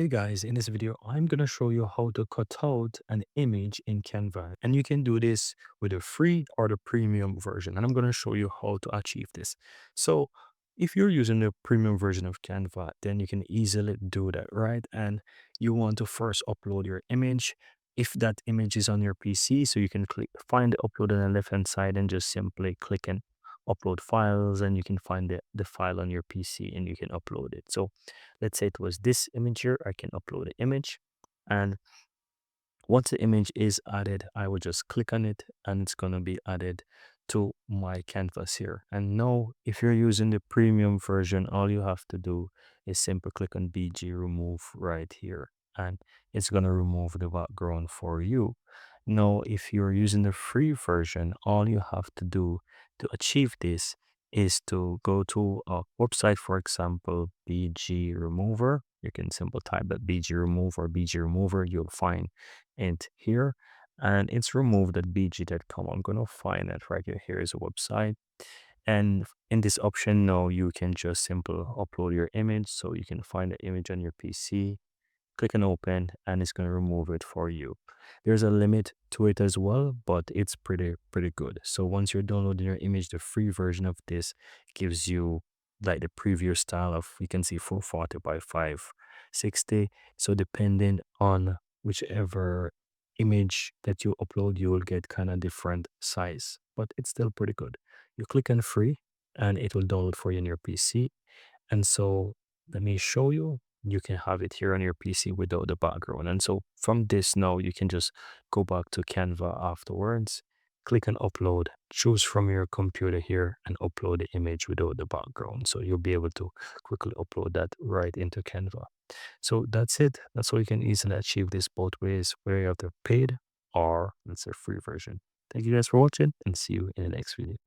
Hey guys, in this video, I'm going to show you how to cut out an image in Canva. And you can do this with the free or the premium version. And I'm going to show you how to achieve this. So if you're using the premium version of Canva, then you can easily do that, right? And you want to first upload your image. If that image is on your PC, so you can click find the upload on the left hand side and just simply click and upload files, and you can find the file on your PC and you can upload it. So let's say it was this image here. I can upload the image, and once the image is added, I will just click on it and it's going to be added to my canvas here. And now if you're using the premium version, all you have to do is simply click on BG remove right here, and it's going to remove the background for you. Now if you're using the free version, all you have to do to achieve this is to go to a website, for example, BG remover. You can simply type that BG remove or BG remover. You'll find it here, and it's removed at bg.com. I'm gonna find it right here. Here is a website, and in this option now you can just simply upload your image. So you can find the image on your PC, click on open, and it's going to remove it for you. There's a limit to it as well, but it's pretty good. So once you're downloading your image, the free version of this gives you like the preview style of, you can see 440 by 560. So depending on whichever image that you upload, you will get kind of different size, but it's still pretty good. You click on free and it will download for you on your PC. And so let me show you. You can have it here on your PC without the background. And so from this now, you can just go back to Canva afterwards, click on upload, choose from your computer here and upload the image without the background. So you'll be able to quickly upload that right into Canva. So that's it. That's how you can easily achieve this both ways, where you have the paid or let's say free version. Thank you guys for watching and see you in the next video.